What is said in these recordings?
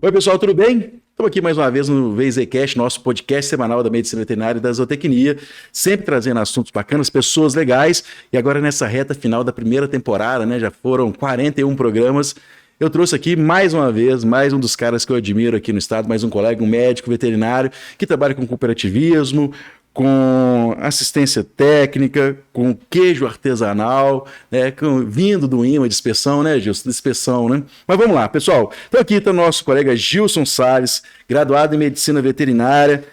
Oi, pessoal, tudo bem? Estamos aqui mais uma vez no VZCast, nosso podcast semanal da Medicina Veterinária e da Zootecnia, sempre trazendo assuntos bacanas, pessoas legais, e agora nessa reta final da primeira temporada, né, já foram 41 programas, eu trouxe aqui mais uma vez, mais um dos caras que eu admiro aqui no estado, mais um colega, um médico veterinário, que trabalha com cooperativismo, com assistência técnica, com queijo artesanal, né, vindo do IMA de inspeção, né, Gilson? De inspeção, né? Mas vamos lá, pessoal. Então aqui está o nosso colega Gilson Salles, graduado em Medicina Veterinária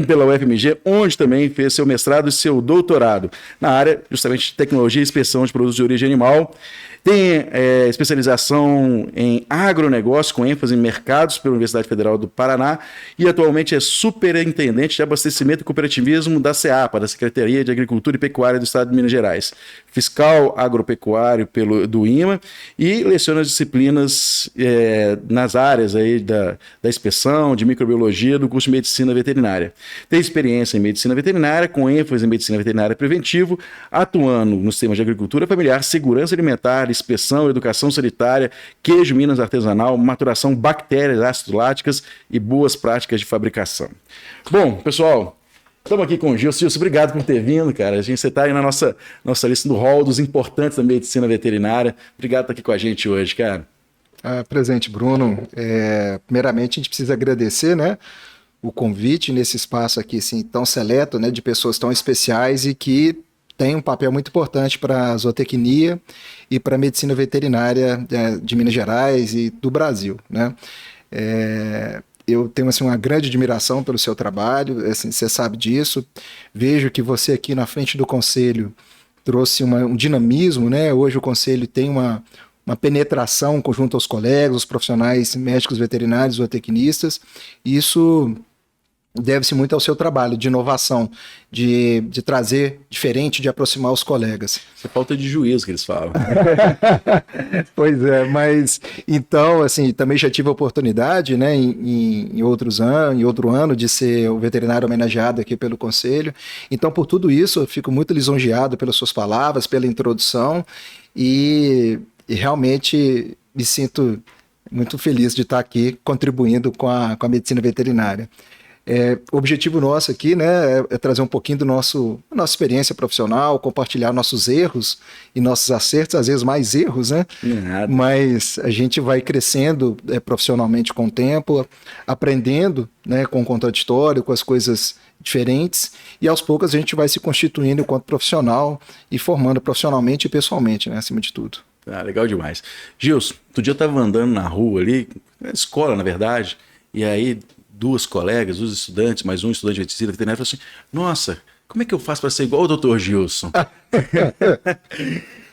pela UFMG, onde também fez seu mestrado e seu doutorado na área justamente de tecnologia e inspeção de produtos de origem animal. Tem especialização em agronegócio, com ênfase em mercados pela Universidade Federal do Paraná e atualmente é superintendente de abastecimento e cooperativismo da SEAPA, da Secretaria de Agricultura e Pecuária do Estado de Minas Gerais, fiscal agropecuário do IMA e leciona as disciplinas nas áreas aí da inspeção, de microbiologia do curso de Medicina Veterinária. Tem experiência em Medicina Veterinária, com ênfase em Medicina Veterinária Preventivo, atuando nos temas de agricultura familiar, segurança alimentar, inspeção, educação sanitária, queijo Minas artesanal, maturação bactérias ácido láticas e boas práticas de fabricação. Bom, pessoal, estamos aqui com o Gilson. Gilson, obrigado por ter vindo, cara. Você está aí na nossa lista do hall dos importantes da medicina veterinária. Obrigado por estar aqui com a gente hoje, cara. Presente, Bruno. Primeiramente, a gente precisa agradecer, né, o convite nesse espaço aqui assim, tão seleto, né, de pessoas tão especiais e que tem um papel muito importante para a zootecnia e para a medicina veterinária de Minas Gerais e do Brasil, né? Eu tenho assim, uma grande admiração pelo seu trabalho, assim, você sabe disso. Vejo que você aqui na frente do Conselho trouxe um dinamismo, né? Hoje o Conselho tem uma penetração junto aos colegas, os profissionais médicos veterinários, zootecnistas. Isso deve-se muito ao seu trabalho de inovação, de trazer diferente, de aproximar os colegas. Isso é falta de juízo que eles falam. Pois é, mas então, assim, também já tive a oportunidade, né, em outro ano, de ser o veterinário homenageado aqui pelo Conselho. Então, por tudo isso, eu fico muito lisonjeado pelas suas palavras, pela introdução e realmente me sinto muito feliz de estar aqui contribuindo com a medicina veterinária. O objetivo nosso aqui, né, é trazer um pouquinho da nossa experiência profissional, compartilhar nossos erros e nossos acertos, às vezes mais erros, né? Mas a gente vai crescendo profissionalmente com o tempo, aprendendo, né, com o contraditório, com as coisas diferentes, e aos poucos a gente vai se constituindo enquanto profissional e formando profissionalmente e pessoalmente, né, acima de tudo. Legal demais. Gilson, outro dia eu estava andando na rua ali, na escola, na verdade, e aí duas colegas, duas estudantes, mais um estudante de medicina veterinária, falou assim: nossa, como é que eu faço para ser igual ao Dr. Gilson?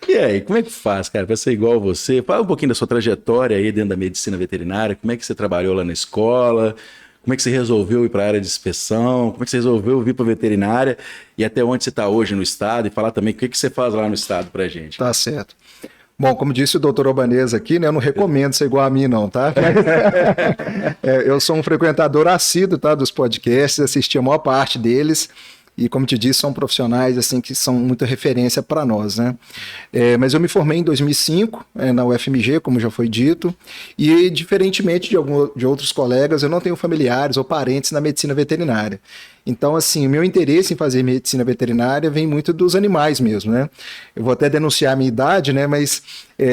E aí, como é que faz, cara, para ser igual a você? Fala um pouquinho da sua trajetória aí dentro da medicina veterinária, como é que você trabalhou lá na escola, como é que você resolveu ir para a área de inspeção, como é que você resolveu vir para a veterinária e até onde você está hoje no estado, e falar também o que você faz lá no estado para a gente. Tá certo. Bom, como disse o doutor Obanez aqui, né, eu não recomendo ser igual a mim não, tá? Eu sou um frequentador assíduo, tá, dos podcasts, assisti a maior parte deles e, como te disse, são profissionais assim, que são muita referência para nós, né? Mas eu me formei em 2005 na UFMG, como já foi dito, e diferentemente de outros colegas, eu não tenho familiares ou parentes na medicina veterinária. Então, assim, o meu interesse em fazer medicina veterinária vem muito dos animais mesmo, né? Eu vou até denunciar a minha idade, né? Mas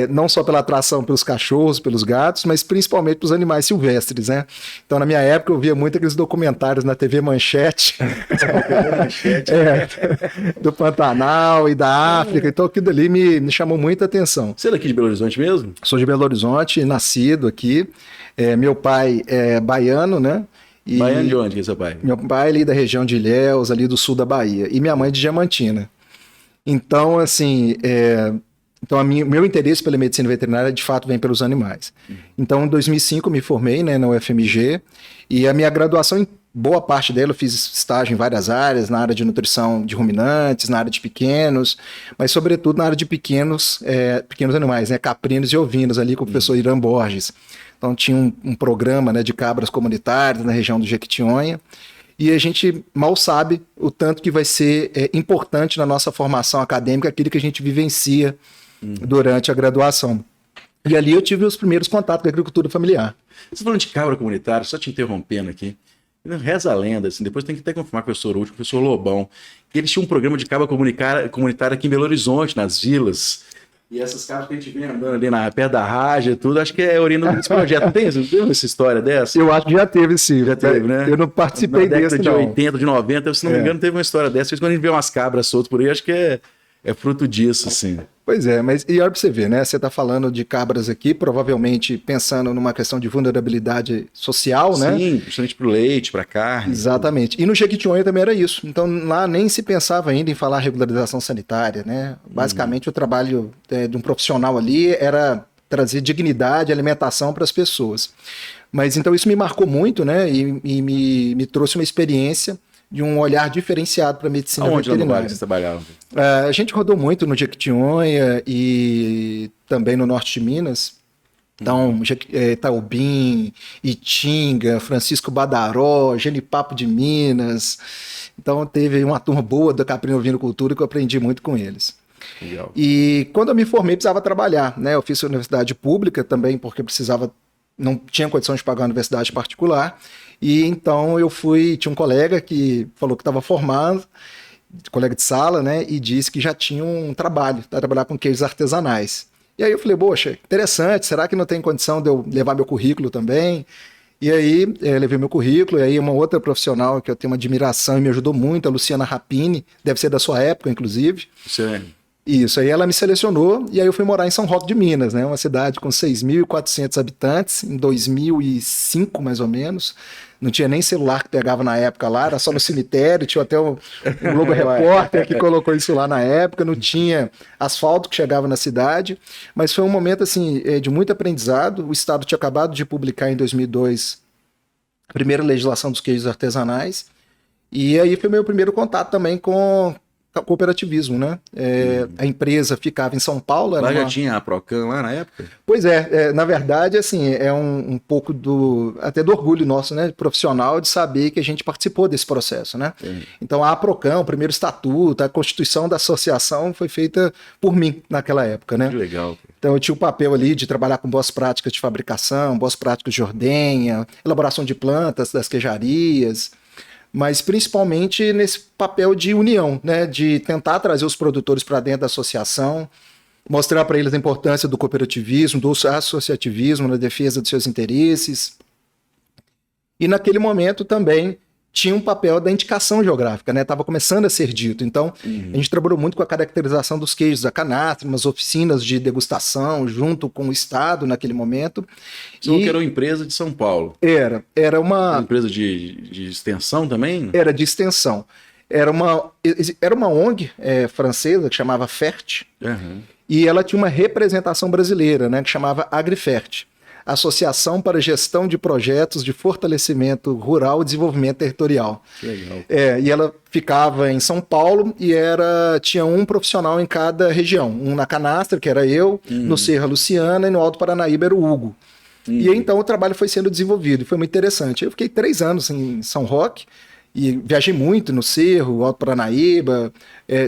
não só pela atração pelos cachorros, pelos gatos, mas principalmente pelos animais silvestres, né? Então, na minha época, eu via muito aqueles documentários na TV Manchete, do Pantanal e da África. Então, aquilo ali me chamou muita atenção. Você é daqui de Belo Horizonte mesmo? Sou de Belo Horizonte, nascido aqui. Meu pai é baiano, né? Baiano de onde que é seu pai? Meu pai é ali da região de Ilhéus, ali do sul da Bahia, e minha mãe de Diamantina. Então, assim, meu interesse pela medicina veterinária, de fato, vem pelos animais. Então, em 2005, eu me formei, né, na UFMG, e a minha graduação, em boa parte dela, eu fiz estágio em várias áreas, na área de nutrição de ruminantes, na área de pequenos, mas, sobretudo, na área de pequenos animais, né, caprinos e ovinos, ali com o professor Irã Borges. Então tinha um programa, né, de cabras comunitárias na região do Jequitinhonha, e a gente mal sabe o tanto que vai ser importante na nossa formação acadêmica aquilo que a gente vivencia durante a graduação. E ali eu tive os primeiros contatos com a agricultura familiar. Você falando de cabra comunitária, só te interrompendo aqui. Reza a lenda, assim, depois tem que até confirmar com o professor Último, o professor Lobão, que eles tinham um programa de cabra comunitária aqui em Belo Horizonte, nas vilas. E essas cabras que a gente vem andando ali perto da Raja e tudo, acho que é oriundo desse projeto. Não tem essa história dessa? Eu acho que já teve, sim. Já teve, né? Eu não participei desse, não. Na década de 80, de 90, se não me engano, teve uma história dessa. Quando a gente vê umas cabras soltas por aí, acho que é fruto disso, assim. Pois é, mas e olha para você ver, né? Você está falando de cabras aqui, provavelmente pensando numa questão de vulnerabilidade social, né? Sim, principalmente para o leite, para a carne. Exatamente. E no Jequitinhonha também era isso. Então lá nem se pensava ainda em falar regularização sanitária, né? Basicamente o trabalho de um profissional ali era trazer dignidade, alimentação para as pessoas. Mas então isso me marcou muito, né? E me trouxe uma experiência de um olhar diferenciado para a medicina veterinária. Onde lá no você trabalhava? A gente rodou muito no Jequitinhonha e também no norte de Minas. Então, Itaubim, Itinga, Francisco Badaró, Genipapo de Minas. Então, teve uma turma boa da Caprino Ovinocultura que eu aprendi muito com eles. Legal. E quando eu me formei, precisava trabalhar, né? Eu fiz a universidade pública também, porque não tinha condição de pagar uma universidade particular. E então tinha um colega que falou que estava formado, colega de sala, né, e disse que já tinha um trabalho, para trabalhar com queijos artesanais. E aí eu falei, poxa, interessante, será que não tem condição de eu levar meu currículo também? E aí levei meu currículo, e aí uma outra profissional que eu tenho uma admiração e me ajudou muito, a Luciana Rapini, deve ser da sua época, inclusive. Sim. Isso, aí ela me selecionou e aí eu fui morar em São Roque de Minas, né, uma cidade com 6.400 habitantes, em 2005 mais ou menos. Não tinha nem celular que pegava na época lá, era só no cemitério, tinha até um Globo Repórter que colocou isso lá na época, não tinha asfalto que chegava na cidade, mas foi um momento assim de muito aprendizado. O Estado tinha acabado de publicar em 2002 a primeira legislação dos queijos artesanais, e aí foi meu primeiro contato também com cooperativismo, né? A empresa ficava em São Paulo. Lá já tinha a Procam lá na época? Pois na verdade, assim, é um pouco até do orgulho nosso, né, profissional, de saber que a gente participou desse processo, né? Então a Procam, o primeiro estatuto, a constituição da associação foi feita por mim naquela época, né? Que legal. Então eu tinha o papel ali de trabalhar com boas práticas de fabricação, boas práticas de ordenha, elaboração de plantas das queijarias, mas principalmente nesse papel de união, né, de tentar trazer os produtores para dentro da associação, mostrar para eles a importância do cooperativismo, do associativismo na defesa dos seus interesses. E naquele momento também tinha um papel da indicação geográfica, né? Estava começando a ser dito. Então, a gente trabalhou muito com a caracterização dos queijos da canastra, umas oficinas de degustação junto com o Estado naquele momento. Você que era uma empresa de São Paulo. Era uma empresa de extensão também? Era de extensão. Era uma ONG francesa que chamava FERT, e ela tinha uma representação brasileira, né, que chamava AgriFert, Associação para Gestão de Projetos de Fortalecimento Rural e Desenvolvimento Territorial. Que legal. E ela ficava em São Paulo e tinha um profissional em cada região. Um na Canastra, que era eu, no Cerro a Luciana, e no Alto Paranaíba era o Hugo. E aí, então o trabalho foi sendo desenvolvido e foi muito interessante. Eu fiquei 3 anos em São Roque e viajei muito no Cerro, Alto Paranaíba,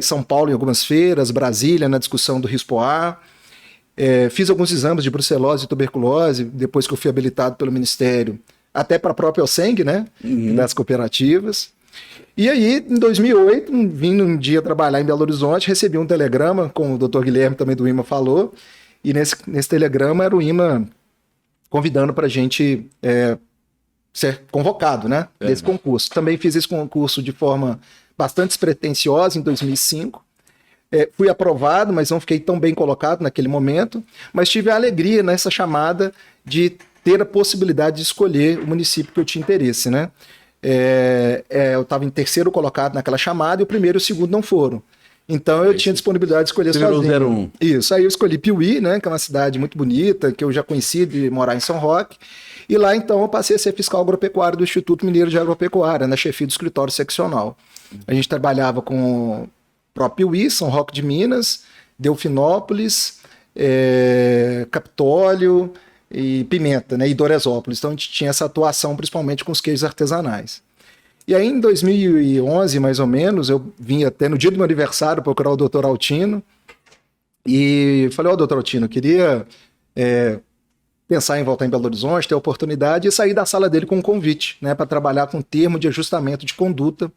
São Paulo em algumas feiras, Brasília na discussão do RISPOA. Fiz alguns exames de brucelose e tuberculose, depois que eu fui habilitado pelo Ministério, até para a própria OSENG, né, das cooperativas. E aí, em 2008, vim um dia trabalhar em Belo Horizonte, recebi um telegrama, como o Dr. Guilherme também do IMA falou, e nesse telegrama era o IMA convidando para a gente ser convocado, né, desse concurso. Também fiz esse concurso de forma bastante despretensiosa em 2005. Fui aprovado, mas não fiquei tão bem colocado naquele momento, mas tive a alegria nessa chamada de ter a possibilidade de escolher o município que eu tinha interesse, né? Eu estava em terceiro colocado naquela chamada e o primeiro e o segundo não foram. Então eu tinha disponibilidade de escolher sozinho. Isso, aí eu escolhi Piuí, né, que é uma cidade muito bonita, que eu já conheci de morar em São Roque, e lá então eu passei a ser fiscal agropecuário do Instituto Mineiro de Agropecuária, na chefia do escritório seccional. A gente trabalhava com próprio Piuí, São Roque de Minas, Delfinópolis, Capitólio e Pimenta, né, e Doresópolis. Então a gente tinha essa atuação principalmente com os queijos artesanais. E aí em 2011, mais ou menos, eu vim até no dia do meu aniversário procurar o Dr. Altino e falei, Dr. Altino, eu queria pensar em voltar em Belo Horizonte, ter a oportunidade e sair da sala dele com um convite, né, para trabalhar com um termo de ajustamento de conduta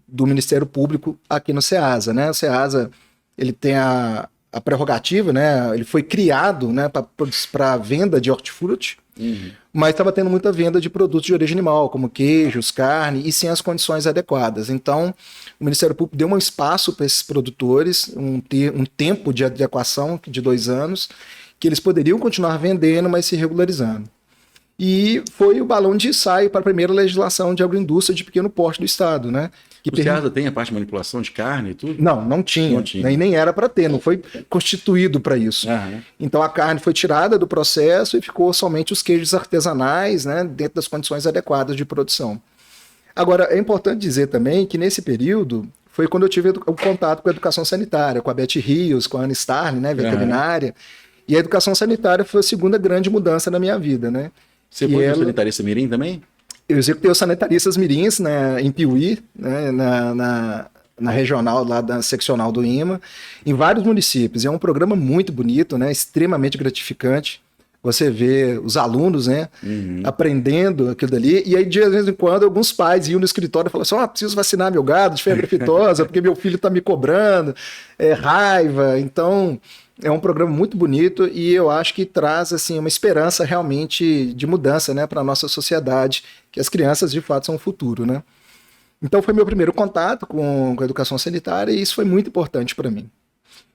do Ministério Público aqui no Ceasa, né? O Ceasa, ele tem a prerrogativa, né? Ele foi criado, né, para venda de hortifruti, mas estava tendo muita venda de produtos de origem animal, como queijos, carne, e sem as condições adequadas. Então, o Ministério Público deu um espaço para esses produtores, um tempo de adequação de 2 anos, que eles poderiam continuar vendendo, mas se regularizando. E foi o balão de ensaio para a primeira legislação de agroindústria de pequeno porte do Estado, né? O Ceasa tem a parte de manipulação de carne e tudo? Não tinha. Né? E nem era para ter, não foi constituído para isso. Então a carne foi tirada do processo e ficou somente os queijos artesanais, né, dentro das condições adequadas de produção. Agora, é importante dizer também que nesse período foi quando eu tive o contato com a educação sanitária, com a Beth Rios, com a Ana Starling, né, veterinária. E a educação sanitária foi a segunda grande mudança na minha vida, né? Você foi sanitarista mirim também? Eu executei os sanitaristas mirins, né, em Piuí, né, na regional lá da seccional do IMA, em vários municípios. É um programa muito bonito, né, extremamente gratificante. Você vê os alunos, né, aprendendo aquilo dali, e aí de vez em quando alguns pais iam no escritório e falavam assim, preciso vacinar meu gado de febre aftosa, porque meu filho está me cobrando, raiva. Então, é um programa muito bonito e eu acho que traz assim, uma esperança realmente de mudança, né, para a nossa sociedade, que as crianças de fato são o futuro, né? Então foi meu primeiro contato com a educação sanitária e isso foi muito importante para mim.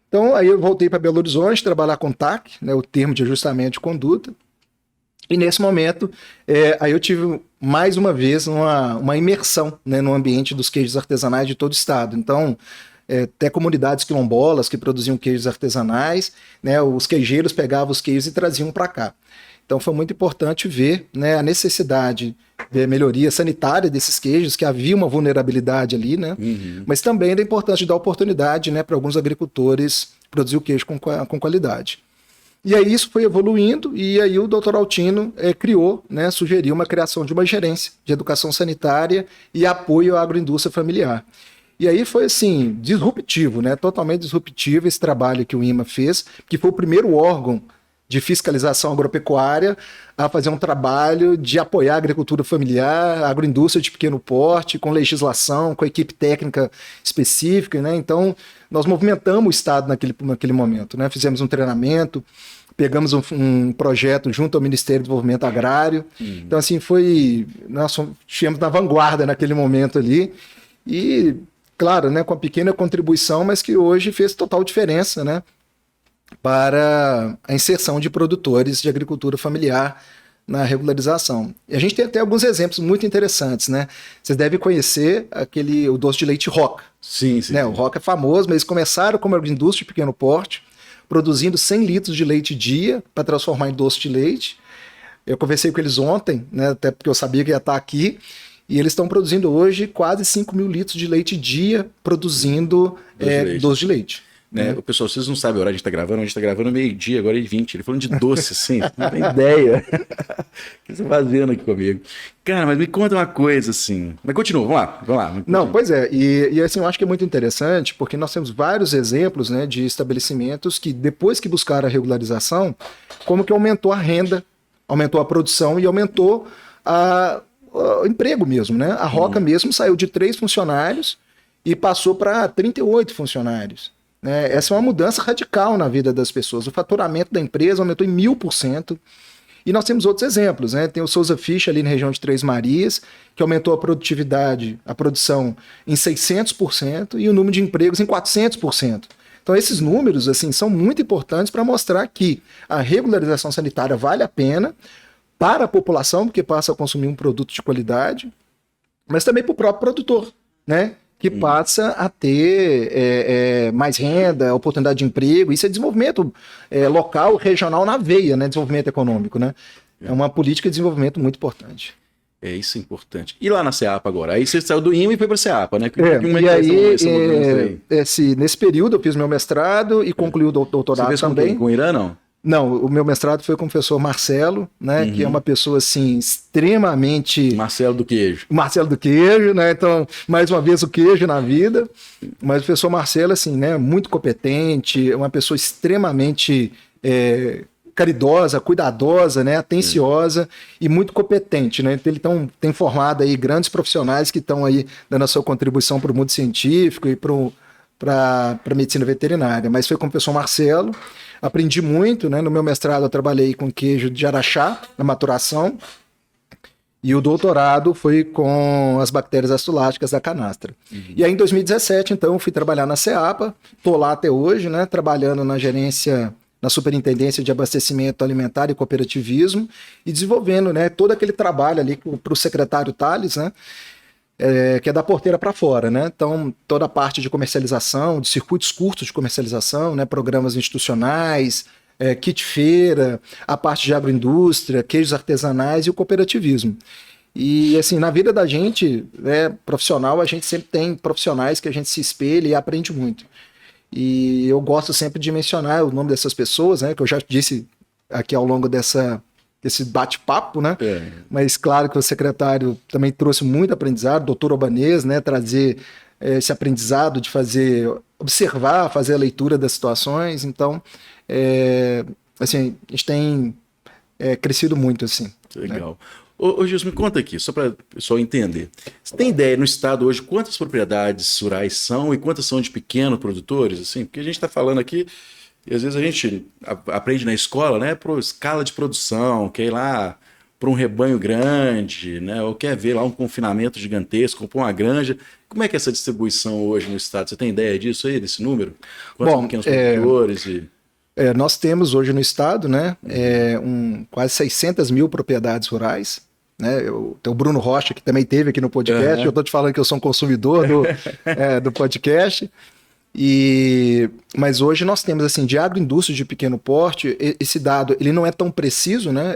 Então aí eu voltei para Belo Horizonte trabalhar com TAC, né, o termo de ajustamento de conduta, e nesse momento aí eu tive mais uma vez uma imersão, né, no ambiente dos queijos artesanais de todo o estado. Então até comunidades quilombolas que produziam queijos artesanais, né, os queijeiros pegavam os queijos e traziam para cá. Então foi muito importante ver, né, a necessidade de melhoria sanitária desses queijos, que havia uma vulnerabilidade ali, né, mas também da importância de dar oportunidade, né, para alguns agricultores produzir o queijo com qualidade. E aí isso foi evoluindo e aí o Dr. Altino criou, né, sugeriu uma criação de uma gerência de educação sanitária e apoio à agroindústria familiar. E aí foi assim, disruptivo, né? Totalmente disruptivo esse trabalho que o IMA fez, que foi o primeiro órgão de fiscalização agropecuária a fazer um trabalho de apoiar a agricultura familiar, a agroindústria de pequeno porte, com legislação, com equipe técnica específica, né? Então, nós movimentamos o Estado naquele momento, né? Fizemos um treinamento, pegamos um projeto junto ao Ministério do Desenvolvimento Agrário. Então, assim, nós estivemos na vanguarda naquele momento ali e claro, né, com a pequena contribuição, mas que hoje fez total diferença, né, para a inserção de produtores de agricultura familiar na regularização. E a gente tem até alguns exemplos muito interessantes, né? Vocês devem conhecer o doce de leite Roca. Sim. O Roca é famoso, mas eles começaram como agroindústria de pequeno porte, produzindo 100 litros de leite dia para transformar em doce de leite. Eu conversei com eles ontem, né, até porque eu sabia que ia estar aqui, e eles estão produzindo hoje quase 5 mil litros de leite dia, produzindo doce de leite. Né? O pessoal, vocês não sabem a hora que a gente está gravando, a gente está gravando meio-dia, agora é 20. Ele falando de doce, assim, não tem ideia. O que você está fazendo aqui comigo? Cara, mas me conta uma coisa, assim. Mas continua, vamos lá. Não, pois é, e assim, eu acho que é muito interessante, porque nós temos vários exemplos, né, de estabelecimentos que, depois que buscaram a regularização, como que aumentou a renda, aumentou a produção e aumentou o emprego mesmo, né? A Roca mesmo saiu de 3 funcionários e passou para 38 funcionários. Né? Essa é uma mudança radical na vida das pessoas. O faturamento da empresa aumentou em 1000%. E nós temos outros exemplos, né? Tem o Souza Fish ali na região de Três Marias, que aumentou a produtividade, a produção em 600% e o número de empregos em 400%. Então esses números assim, são muito importantes para mostrar que a regularização sanitária vale a pena para a população, porque passa a consumir um produto de qualidade, mas também para o próprio produtor, né? Que passa a ter mais renda, oportunidade de emprego. Isso é desenvolvimento local, regional na veia, né? Desenvolvimento econômico, né? É uma política de desenvolvimento muito importante. Isso é importante. E lá na CEAPA agora? Aí você saiu do IMA e foi para a CEAPA, né? E aí, nesse período eu fiz meu mestrado e concluí o doutorado você fez também. Com o Irã, não? Não, o meu mestrado foi com o professor Marcelo, né, que é uma pessoa assim extremamente... Marcelo do Queijo. Marcelo do Queijo, né? Então, mais uma vez o queijo na vida. Mas o professor Marcelo, assim, né, muito competente, uma pessoa extremamente caridosa, cuidadosa, né, atenciosa e muito competente, né? Então, ele tem formado aí grandes profissionais que estão aí dando a sua contribuição para o mundo científico e para a medicina veterinária. Mas foi com o professor Marcelo, aprendi muito, né? No meu mestrado eu trabalhei com queijo de araxá, na maturação, e o doutorado foi com as bactérias aciláticas da canastra. E aí, em 2017, então, eu fui trabalhar na CEAPA, estou lá até hoje, né, trabalhando na gerência, na Superintendência de Abastecimento Alimentar e Cooperativismo, e desenvolvendo, né, todo aquele trabalho ali para o secretário Tales, né, que é da porteira para fora, né? Então, toda a parte de comercialização, de circuitos curtos de comercialização, né, programas institucionais, kit feira, a parte de agroindústria, queijos artesanais e o cooperativismo. E, assim, na vida da gente, profissional, a gente sempre tem profissionais que a gente se espelha e aprende muito. E eu gosto sempre de mencionar o nome dessas pessoas, né, que eu já disse aqui ao longo desse bate-papo, né? Mas claro que o secretário também trouxe muito aprendizado, doutor Albanês, né, trazer esse aprendizado de observar, fazer a leitura das situações. Então, assim, a gente tem crescido muito, assim. Legal. Né? Ô Gilson, me conta aqui, só para o pessoal entender. Você tem ideia no estado hoje quantas propriedades rurais são e quantas são de pequenos produtores? Assim, porque a gente está falando aqui, e às vezes a gente aprende na escola, né, por escala de produção, quer ir lá para um rebanho grande, né, ou quer ver lá um confinamento gigantesco, comprar uma granja. Como é que é essa distribuição hoje no estado? Você tem ideia disso aí, desse número? Quantos pequenos produtores? Nós temos hoje no estado, né, quase 600 mil propriedades rurais. Né? Tem o Bruno Rocha, que também esteve aqui no podcast. Eu estou te falando que eu sou um consumidor do podcast. Mas hoje nós temos, assim, de agroindústria de pequeno porte, esse dado ele não é tão preciso, né?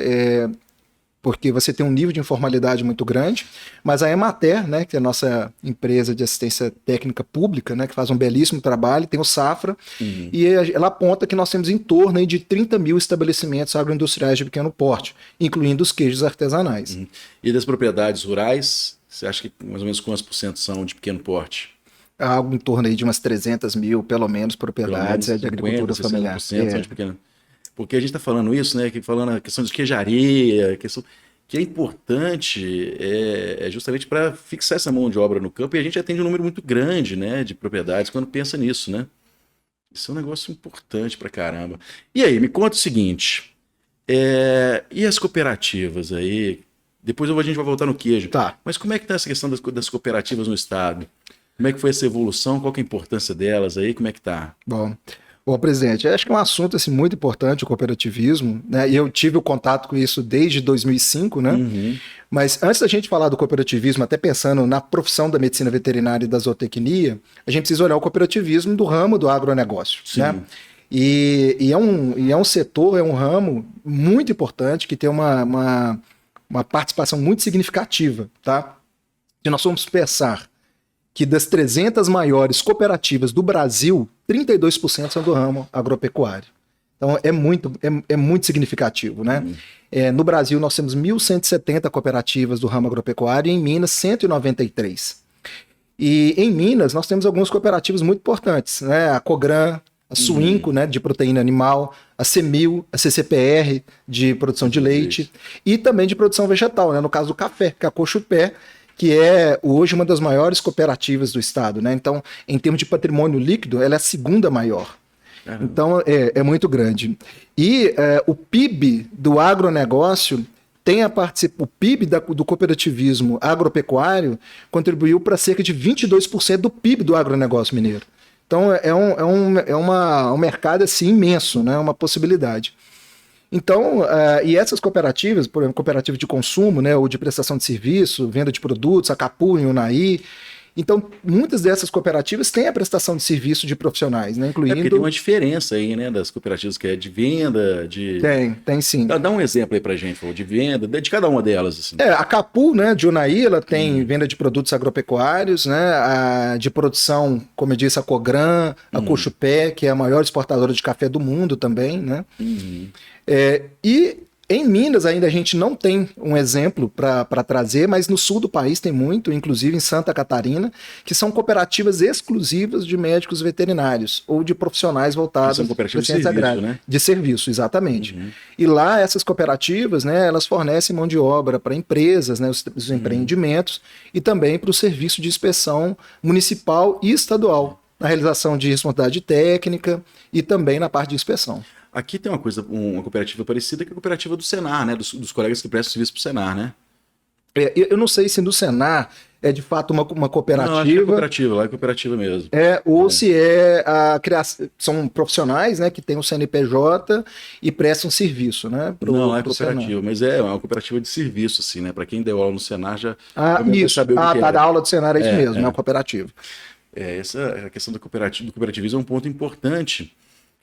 Porque você tem um nível de informalidade muito grande, mas a Emater, né, que é a nossa empresa de assistência técnica pública, né, que faz um belíssimo trabalho, tem o Safra, e ela aponta que nós temos em torno aí de 30 mil estabelecimentos agroindustriais de pequeno porte, incluindo os queijos artesanais. E das propriedades rurais, você acha que mais ou menos quantos por cento são de pequeno porte? Algo em torno aí de umas 300 mil, pelo menos, propriedades de agricultura familiar. São de pequeno. Porque a gente está falando isso, né? Falando a questão de queijaria, que é importante justamente para fixar essa mão de obra no campo, e a gente atende um número muito grande, né, de propriedades quando pensa nisso, né? Isso é um negócio importante para caramba. E aí, me conta o seguinte, e as cooperativas aí? Depois a gente vai voltar no queijo. Tá. Mas como é que está essa questão das cooperativas no estado? Como é que foi essa evolução? Qual que é a importância delas aí? Como é que tá? Bom, presidente, acho que é um assunto assim, muito importante o cooperativismo, né? E eu tive o contato com isso desde 2005, né? Mas antes da gente falar do cooperativismo, até pensando na profissão da medicina veterinária e da zootecnia, a gente precisa olhar o cooperativismo do ramo do agronegócio, né? E é um setor, é um ramo muito importante que tem uma participação muito significativa, tá? Se nós formos pensar que das 300 maiores cooperativas do Brasil, 32% são do ramo agropecuário. Então é muito significativo, né? No Brasil nós temos 1.170 cooperativas do ramo agropecuário e em Minas 193. E em Minas nós temos algumas cooperativas muito importantes, né? A Cogran, a Suinco, né, de proteína animal, a Semil, a CCPR de produção de leite e também de produção vegetal, né? No caso do café, que é a Cochupé, que é hoje uma das maiores cooperativas do estado, né? Então, em termos de patrimônio líquido, ela é a segunda maior. Então, é muito grande. E o PIB do agronegócio o PIB do cooperativismo agropecuário contribuiu para cerca de 22% do PIB do agronegócio mineiro. Então, um mercado assim, imenso, né? Uma possibilidade. Então, e essas cooperativas, por exemplo, cooperativa de consumo, né, ou de prestação de serviço, venda de produtos, a Capu e Unaí. Então, muitas dessas cooperativas têm a prestação de serviço de profissionais, né, incluindo... porque tem uma diferença aí, né, das cooperativas que é de venda, de... Tem sim. Dá um exemplo aí pra gente, de venda, de cada uma delas. Assim. A Capu, né, de Unaí, ela tem venda de produtos agropecuários, né, de produção, como eu disse, a Cogran, a Cochupé, que é a maior exportadora de café do mundo também, né. E Em Minas ainda a gente não tem um exemplo para trazer, mas no sul do país tem muito, inclusive em Santa Catarina, que são cooperativas exclusivas de médicos veterinários ou de profissionais voltados para ciência agrária, né? De serviço, exatamente. E lá essas cooperativas, né, elas fornecem mão de obra para empresas, né, os empreendimentos e também para o serviço de inspeção municipal e estadual, na realização de responsabilidade técnica e também na parte de inspeção. Aqui tem uma cooperativa parecida que é a cooperativa do Senar, né? Dos colegas que prestam serviço para o Senar, né? Eu não sei se no Senar é de fato uma cooperativa. Não, acho que é cooperativa, lá é cooperativa mesmo. Se é a criação. São profissionais, né, que têm o CNPJ e prestam serviço, né? Não é cooperativa, Senar. Mas é uma cooperativa de serviço, assim, né? Para quem deu aula no Senar já isso. Saber o que tá, da aula do Senar é isso mesmo, é uma cooperativa. Essa questão do cooperativismo é um ponto importante.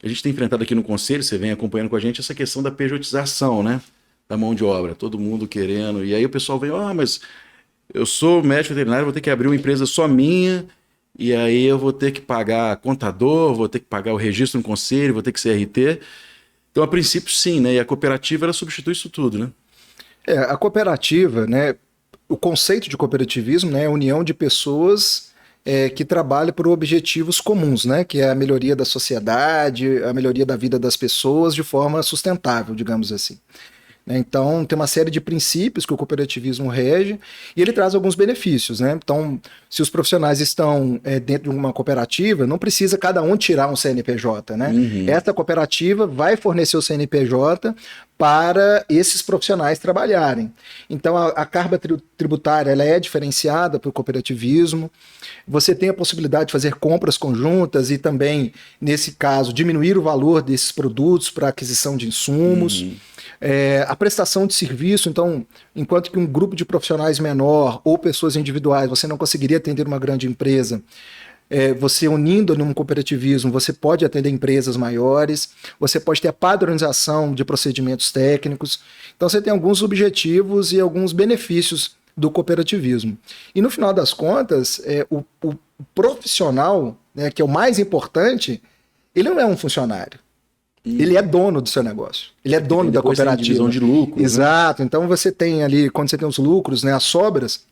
A gente tem enfrentado aqui no Conselho, você vem acompanhando com a gente, essa questão da pejotização, né? Da mão de obra, todo mundo querendo. E aí o pessoal vem, mas eu sou médico veterinário, vou ter que abrir uma empresa só minha, e aí eu vou ter que pagar contador, vou ter que pagar o registro no Conselho, vou ter que ser RT. Então, a princípio, sim, né? E a cooperativa, ela substitui isso tudo, né? A cooperativa, né? O conceito de cooperativismo, né, é a união de pessoas que trabalha por objetivos comuns, né? Que é a melhoria da sociedade, a melhoria da vida das pessoas de forma sustentável, digamos assim. Então, tem uma série de princípios que o cooperativismo rege e ele traz alguns benefícios, né? Então, se os profissionais estão dentro de uma cooperativa, não precisa cada um tirar um CNPJ, né? Esta cooperativa vai fornecer o CNPJ para esses profissionais trabalharem. Então, a carga tributária ela é diferenciada para o cooperativismo. Você tem a possibilidade de fazer compras conjuntas e também, nesse caso, diminuir o valor desses produtos para aquisição de insumos. A prestação de serviço, então, enquanto que um grupo de profissionais menor ou pessoas individuais, você não conseguiria atender uma grande empresa, você unindo num cooperativismo, você pode atender empresas maiores, você pode ter a padronização de procedimentos técnicos. Então, você tem alguns objetivos e alguns benefícios do cooperativismo. E, no final das contas, o profissional, né, que é o mais importante, ele não é um funcionário. Ele é dono do seu negócio. Ele é dono da cooperativa. Divisão de lucro. Exato. Né? Então você tem ali, quando você tem os lucros, né, as sobras,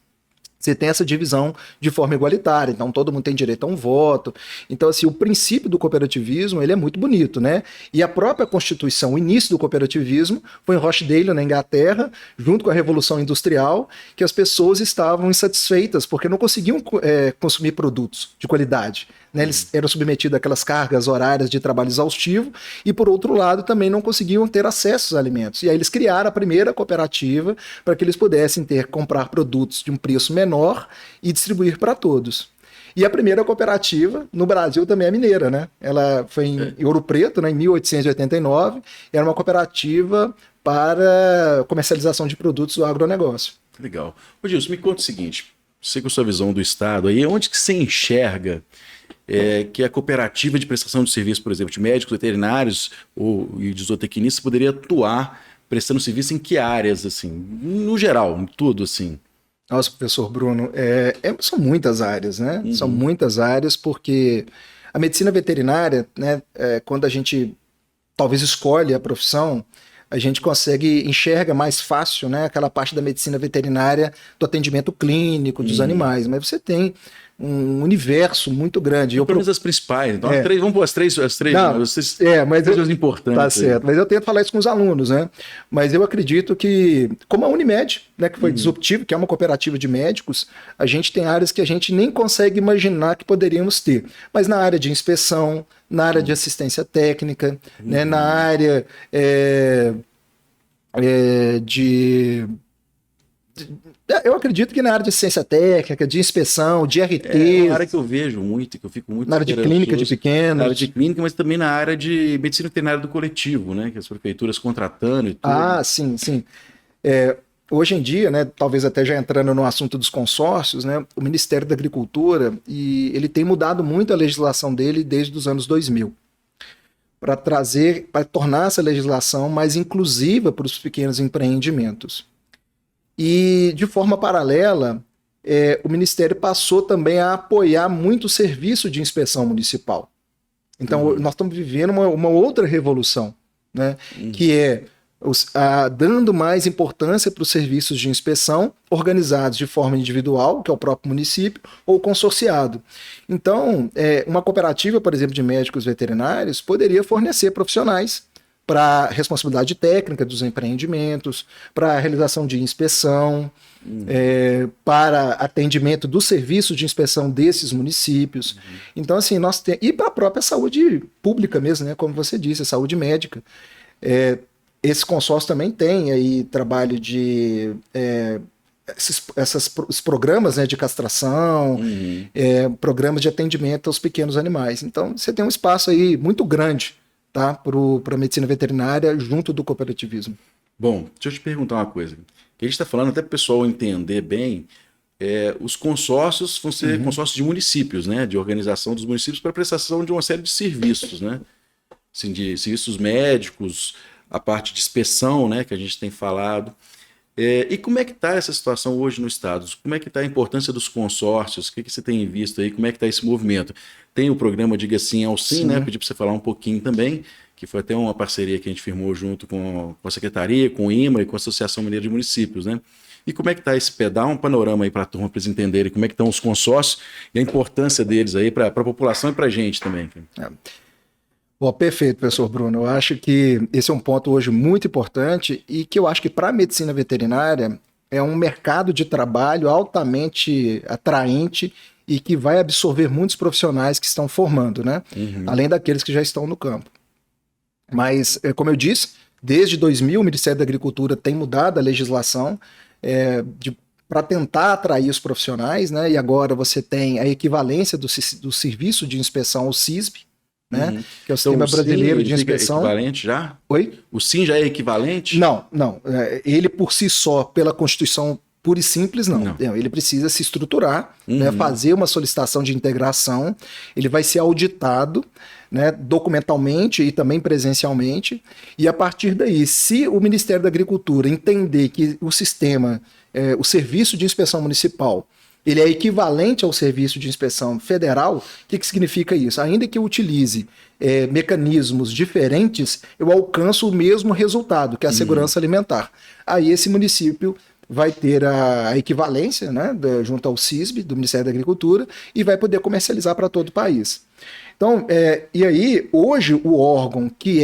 você tem essa divisão de forma igualitária. Então todo mundo tem direito a um voto. Então assim, o princípio do cooperativismo, ele é muito bonito, né? E a própria Constituição, o início do cooperativismo foi em Rochdale, na Inglaterra, junto com a Revolução Industrial, que as pessoas estavam insatisfeitas porque não conseguiam consumir produtos de qualidade. Né, eles eram submetidos àquelas cargas horárias de trabalho exaustivo e, por outro lado, também não conseguiam ter acesso aos alimentos. E aí eles criaram a primeira cooperativa para que eles pudessem comprar produtos de um preço menor e distribuir para todos. E a primeira cooperativa no Brasil também é mineira, né? Ela foi em Ouro Preto, né, em 1889, era uma cooperativa para comercialização de produtos do agronegócio. Legal. Ô Gilson, me conta o seguinte, você com a sua visão do Estado, aí onde que você enxerga que a cooperativa de prestação de serviço, por exemplo, de médicos veterinários e de zootecnistas poderia atuar prestando serviço em que áreas, assim, no geral, em tudo, assim? Nossa, professor Bruno, são muitas áreas, né? São muitas áreas porque a medicina veterinária, né, quando a gente talvez escolhe a profissão, a gente enxerga mais fácil, né, aquela parte da medicina veterinária do atendimento clínico dos animais, mas você tem um universo muito grande. Pelo menos as principais. Então, vamos pôr as três coisas importantes. Tá certo, mas eu tento falar isso com os alunos, né? Mas eu acredito que, como a Unimed, né, que foi disruptivo, que é uma cooperativa de médicos, a gente tem áreas que a gente nem consegue imaginar que poderíamos ter. Mas na área de inspeção, na área de assistência técnica, né, na área eu acredito que na área de ciência técnica, de inspeção, de RT... É uma área que eu vejo muito, que eu fico muito... Na área de clínica de pequenos... Na área de clínica, mas também na área de medicina veterinária do coletivo, né? Que as prefeituras contratando e tudo. Ah, sim, sim. Hoje em dia, né, talvez até já entrando no assunto dos consórcios, né, o Ministério da Agricultura, ele tem mudado muito a legislação dele desde os anos 2000. Para tornar essa legislação mais inclusiva para os pequenos empreendimentos. E, de forma paralela, o Ministério passou também a apoiar muito o serviço de inspeção municipal. Então, nós estamos vivendo uma outra revolução, né? Que dando mais importância para os serviços de inspeção organizados de forma individual, que é o próprio município, ou consorciado. Então, uma cooperativa, por exemplo, de médicos veterinários, poderia fornecer profissionais para responsabilidade técnica dos empreendimentos, para a realização de inspeção, para atendimento do serviço de inspeção desses municípios. Então, assim, e para a própria saúde pública mesmo, né? Como você disse, a saúde médica. Esse consórcio também tem aí trabalho de esses programas, né, de castração, programas de atendimento aos pequenos animais. Então, você tem um espaço aí muito grande, tá, para a medicina veterinária junto do cooperativismo. Bom, deixa eu te perguntar uma coisa. Que a gente está falando, até para o pessoal entender bem, os consórcios vão ser consórcios de municípios, né, de organização dos municípios para prestação de uma série de serviços, né, assim, de serviços médicos, a parte de inspeção, né, que a gente tem falado. E como é que está essa situação hoje no Estado? Como é que está a importância dos consórcios? O que você tem visto aí? Como é que está esse movimento? Tem o programa Diga Sim ao Sim, né? Pedi para você falar um pouquinho também, que foi até uma parceria que a gente firmou junto com a Secretaria, com o IMA e com a Associação Mineira de Municípios, né? E como é que está esse dá um panorama aí para a turma, para eles entenderem como é que estão os consórcios e a importância deles aí para a população e para a gente também. Bom, perfeito, professor Bruno. Eu acho que esse é um ponto hoje muito importante e que eu acho que para a medicina veterinária é um mercado de trabalho altamente atraente e que vai absorver muitos profissionais que estão formando, né? Além daqueles que já estão no campo. Mas, como eu disse, desde 2000 o Ministério da Agricultura tem mudado a legislação para tentar atrair os profissionais, né? E agora você tem a equivalência do serviço de inspeção ao CISB, né? Que é o Sistema Brasileiro de Inspeção. É equivalente já? Oi? O SIM já é equivalente? Não. Ele por si só, pela Constituição pura e simples, não. Ele precisa se estruturar, né? Fazer uma solicitação de integração, ele vai ser auditado, né? Documentalmente e também presencialmente, e a partir daí, se o Ministério da Agricultura entender que o sistema, o serviço de inspeção municipal, ele é equivalente ao serviço de inspeção federal, o que significa isso? Ainda que eu utilize mecanismos diferentes, eu alcanço o mesmo resultado, que é a segurança alimentar. Aí esse município vai ter a equivalência, né, junto ao CISB, do Ministério da Agricultura, e vai poder comercializar para todo o país. Então, e aí, hoje, o órgão que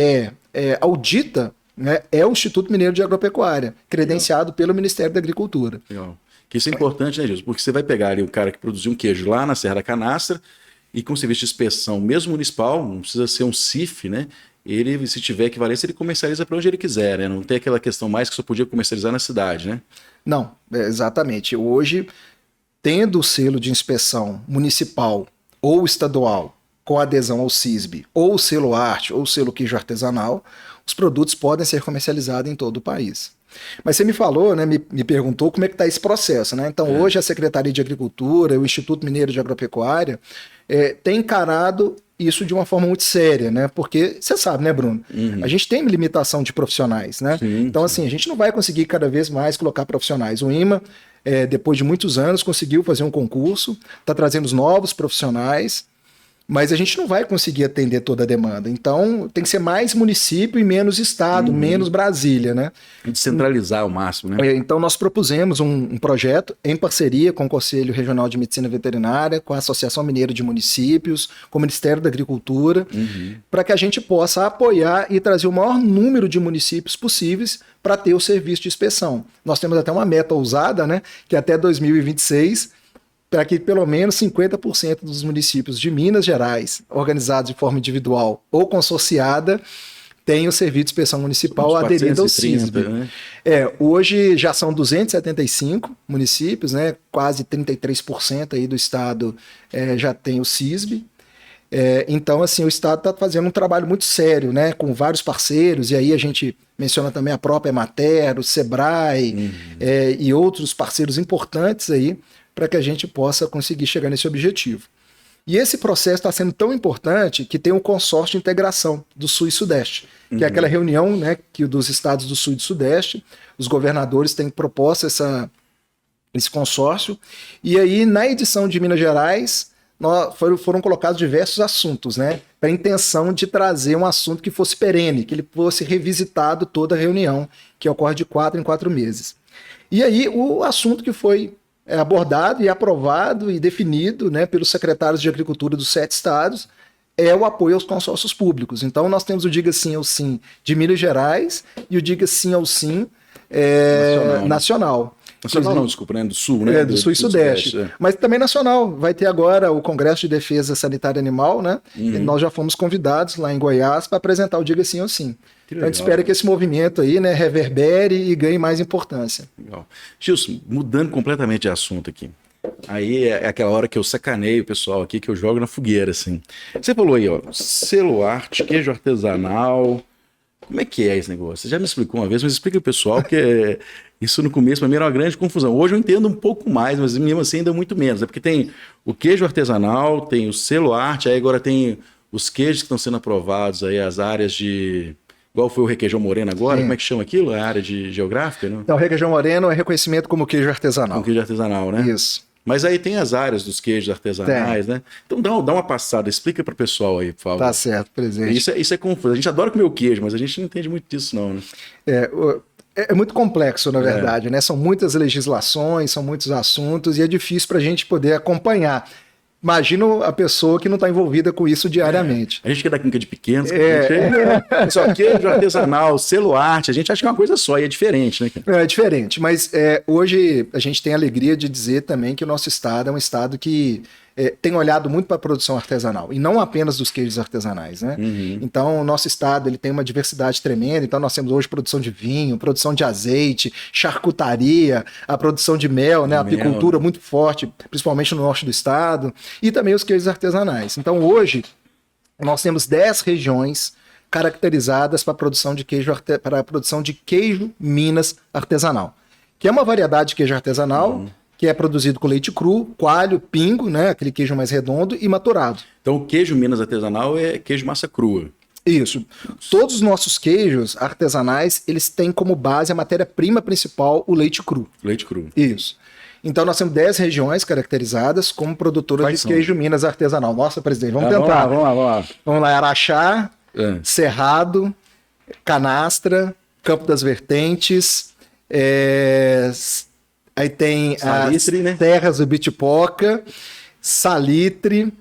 audita, né, é o Instituto Mineiro de Agropecuária, credenciado pelo Ministério da Agricultura. Legal. Que isso é importante, né, Gilson? Porque você vai pegar ali o cara que produziu um queijo lá na Serra da Canastra e com serviço de inspeção, mesmo municipal, não precisa ser um CIF, né? Ele, se tiver equivalência, ele comercializa para onde ele quiser, né? Não tem aquela questão mais que só podia comercializar na cidade, né? Não, exatamente. Hoje, tendo o selo de inspeção municipal ou estadual com adesão ao CISB, ou o selo arte, ou o selo queijo artesanal, os produtos podem ser comercializados em todo o país. Mas você me falou, né, me perguntou como é que está esse processo, né? Então, hoje a Secretaria de Agricultura, o Instituto Mineiro de Agropecuária, tem encarado isso de uma forma muito séria, né? Porque você sabe, né, Bruno? A gente tem limitação de profissionais, né? Então, assim, a gente não vai conseguir cada vez mais colocar profissionais. O IMA, depois de muitos anos, conseguiu fazer um concurso, está trazendo os novos profissionais, mas a gente não vai conseguir atender toda a demanda. Então, tem que ser mais município e menos estado, menos Brasília, né? Descentralizar ao máximo, né? Então, nós propusemos um projeto em parceria com o Conselho Regional de Medicina Veterinária, com a Associação Mineira de Municípios, com o Ministério da Agricultura, para que a gente possa apoiar e trazer o maior número de municípios possíveis para ter o serviço de inspeção. Nós temos até uma meta ousada, né? Que até 2026... para que pelo menos 50% dos municípios de Minas Gerais, organizados de forma individual ou consorciada, tenham o serviço de inspeção municipal aderido ao CISB. Né? Hoje já são 275 municípios, né? Quase 33% aí do estado já tem o CISB. Então, assim, o estado está fazendo um trabalho muito sério, né? Com vários parceiros, e aí a gente menciona também a própria Emater, o Sebrae e outros parceiros importantes aí, para que a gente possa conseguir chegar nesse objetivo. E esse processo está sendo tão importante que tem um consórcio de integração do Sul e Sudeste, que é aquela reunião, né, que dos estados do Sul e do Sudeste, os governadores têm proposto esse consórcio, e aí na edição de Minas Gerais foram colocados diversos assuntos, né? para a intenção de trazer um assunto que fosse perene, que ele fosse revisitado toda a reunião, que ocorre de 4 em 4 meses. E aí o assunto que foi abordado e aprovado e definido, né, pelos secretários de Agricultura dos 7 estados é o apoio aos consórcios públicos. Então nós temos o Diga Sim ao Sim de Minas Gerais e o Diga Sim ao Sim nacional. Nacional não, desculpa, né? Do Sul, né? Do Sul e Sudeste. Mas também nacional. Vai ter agora o Congresso de Defesa Sanitária Animal, né? E nós já fomos convidados lá em Goiás para apresentar o Diga Sim ou Sim. Então a gente espera que esse movimento aí, né, reverbere e ganhe mais importância. Legal. Gilson, mudando completamente de assunto aqui. Aí é aquela hora que eu sacaneio o pessoal aqui, que eu jogo na fogueira, assim. Você falou aí, ó, selo arte, queijo artesanal. Como é que é esse negócio? Você já me explicou uma vez, mas explica pro pessoal, porque isso no começo para mim era uma grande confusão. Hoje eu entendo um pouco mais, mas mesmo assim ainda muito menos. É porque tem o queijo artesanal, tem o selo arte, aí agora tem os queijos que estão sendo aprovados aí, as áreas de... Igual foi o requeijão moreno agora, Sim. Como é que chama aquilo? É a área de geográfica, né? Então, o requeijão moreno é reconhecimento como queijo artesanal. Como queijo artesanal, né? Isso. Mas aí tem as áreas dos queijos artesanais, né? Então dá uma passada, explica para o pessoal aí, por favor. Tá certo, presidente. Isso é confuso. A gente adora comer o queijo, mas a gente não entende muito disso, não, né? É muito complexo, na verdade, né? São muitas legislações, são muitos assuntos e é difícil para a gente poder acompanhar. Imagina a pessoa que não está envolvida com isso diariamente. A gente que é da clínica de pequenos, só queijo artesanal, selo arte, a gente acha que é uma coisa só e é diferente, né? É diferente, mas hoje a gente tem a alegria de dizer também que o nosso estado é um estado que tem olhado muito para a produção artesanal, e não apenas dos queijos artesanais, né? Então, o nosso estado ele tem uma diversidade tremenda, então nós temos hoje produção de vinho, produção de azeite, charcutaria, a produção de mel, né? A apicultura muito forte, principalmente no norte do estado, e também os queijos artesanais. Então, hoje, nós temos 10 regiões caracterizadas para a produção de queijo Minas artesanal, que é uma variedade de queijo artesanal, que é produzido com leite cru, coalho, pingo, né, aquele queijo mais redondo, e maturado. Então o queijo Minas artesanal é queijo massa crua. Isso. Todos os nossos queijos artesanais, eles têm como base a matéria-prima principal, o leite cru. Leite cru. Isso. Então nós temos 10 regiões caracterizadas como produtoras de queijo Minas artesanal. Nossa, presidente, vamos tentar. Vamos lá. Vamos lá, Araxá, Cerrado, Canastra, Campo das Vertentes, aí tem Salitre, as terras do Bitipoca, Salitre,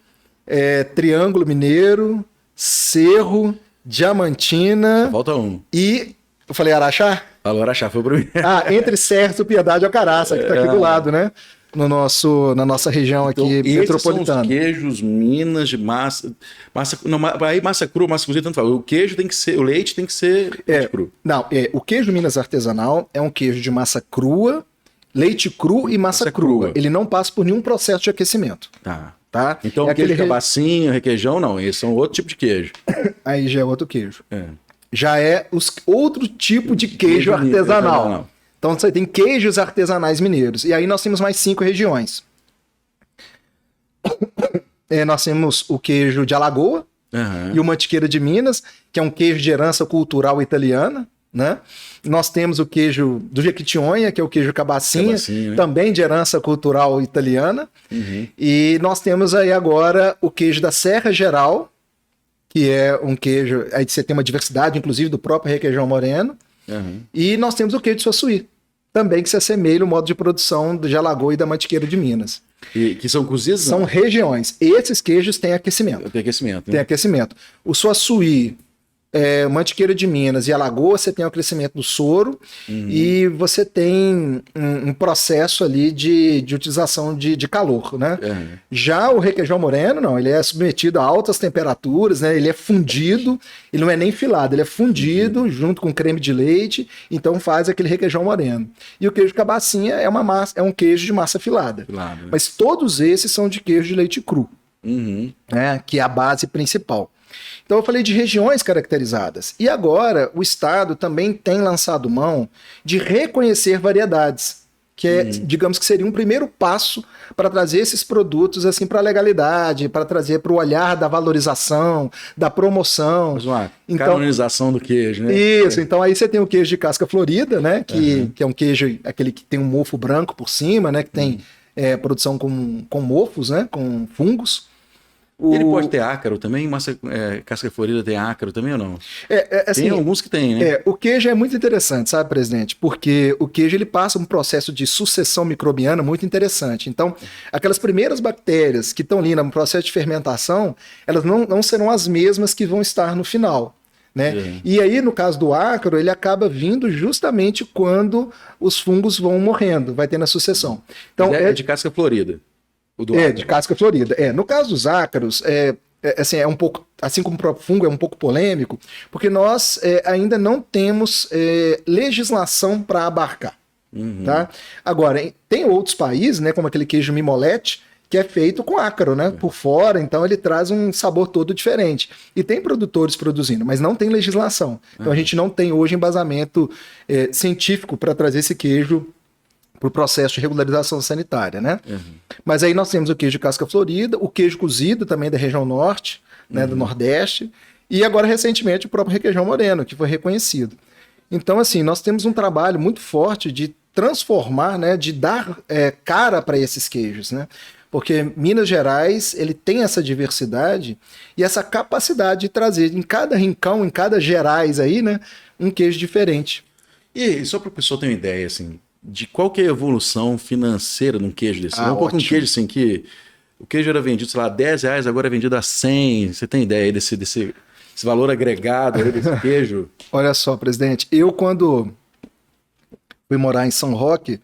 Triângulo Mineiro, Cerro, Diamantina. Só falta um. E eu falei Araxá? Falou Araxá, foi o primeiro. Entre Cerro, Piedade e Alcaraça, que está aqui do lado, né? Na nossa região aqui metropolitana. São os queijos Minas de massa não, aí massa crua, massa cozida, tanto faz. O queijo tem que ser, o leite tem que ser leite cru. Não, o queijo Minas artesanal é um queijo de massa crua, leite cru e massa crua. Ele não passa por nenhum processo de aquecimento. Tá? Então o queijo cabacinho, requeijão, não. Esses são outro tipo de queijo. Aí já é outro queijo. Já é outro tipo de queijo artesanal. Então você tem queijos artesanais mineiros. E aí nós temos mais 5 regiões. Nós temos o queijo de Alagoa e o Mantiqueira de Minas, que é um queijo de herança cultural italiana, né? Nós temos o queijo do Jequitinhonha, que é o queijo cabacinha, também de herança cultural italiana. E nós temos aí agora o queijo da Serra Geral, que é um queijo... Aí você tem uma diversidade, inclusive, do próprio requeijão moreno. E nós temos o queijo de Suaçuí, também que se assemelha ao modo de produção de Alagoa e da Mantiqueira de Minas. E que são cozidos? São regiões. Esses queijos têm aquecimento. Tem aquecimento. Né? Tem aquecimento. O Suaçuí, Mantiqueira de Minas e Alagoas, você tem o crescimento do soro e você tem um processo ali de utilização de calor, né? Já o requeijão moreno, não, ele é submetido a altas temperaturas, né? Ele é fundido, ele não é nem filado, ele é fundido junto com creme de leite, então faz aquele requeijão moreno. E o queijo cabacinha é um queijo de massa filada. Mas todos esses são de queijo de leite cru, né? Que é a base principal. Então eu falei de regiões caracterizadas. E agora o Estado também tem lançado mão de reconhecer variedades, que digamos que seria um primeiro passo para trazer esses produtos assim para a legalidade, para trazer para o olhar da valorização, da promoção. Canonização do queijo, né? Isso, então aí você tem o queijo de casca florida, né? Que é um queijo, aquele que tem um mofo branco por cima, né? Que tem produção com mofos, né? Com fungos. Ele pode ter ácaro também? Casca florida tem ácaro também ou não? Assim, tem alguns que tem, né? O queijo é muito interessante, sabe, presidente? Porque o queijo ele passa um processo de sucessão microbiana muito interessante. Então, aquelas primeiras bactérias que estão ali no processo de fermentação, elas não serão as mesmas que vão estar no final. Né? E aí, no caso do ácaro, ele acaba vindo justamente quando os fungos vão morrendo, vai tendo a sucessão. Então, é de casca florida. De casca florida. No caso dos ácaros, assim, é um pouco, assim como o próprio fungo, é um pouco polêmico, porque nós ainda não temos legislação para abarcar. Tá? Agora, tem outros países, né, como aquele queijo mimolete, que é feito com ácaro, né, por fora, então ele traz um sabor todo diferente. E tem produtores produzindo, mas não tem legislação. Então a gente não tem hoje embasamento científico para trazer esse queijo para o processo de regularização sanitária, né? Mas aí nós temos o queijo de casca florida, o queijo cozido também da região norte, né, do Nordeste, e agora recentemente o próprio requeijão moreno, que foi reconhecido. Então, assim, nós temos um trabalho muito forte de transformar, né, de dar cara para esses queijos, né? Porque Minas Gerais, ele tem essa diversidade e essa capacidade de trazer em cada rincão, em cada Gerais aí, né, um queijo diferente. E só para o pessoal ter uma ideia, assim, de qual que é a evolução financeira de um queijo desse? Vamos pôr um queijo assim que o queijo era vendido, sei lá, R$10, agora é vendido a 100. Você tem ideia aí desse valor agregado aí desse queijo? Olha só, presidente, eu quando fui morar em São Roque,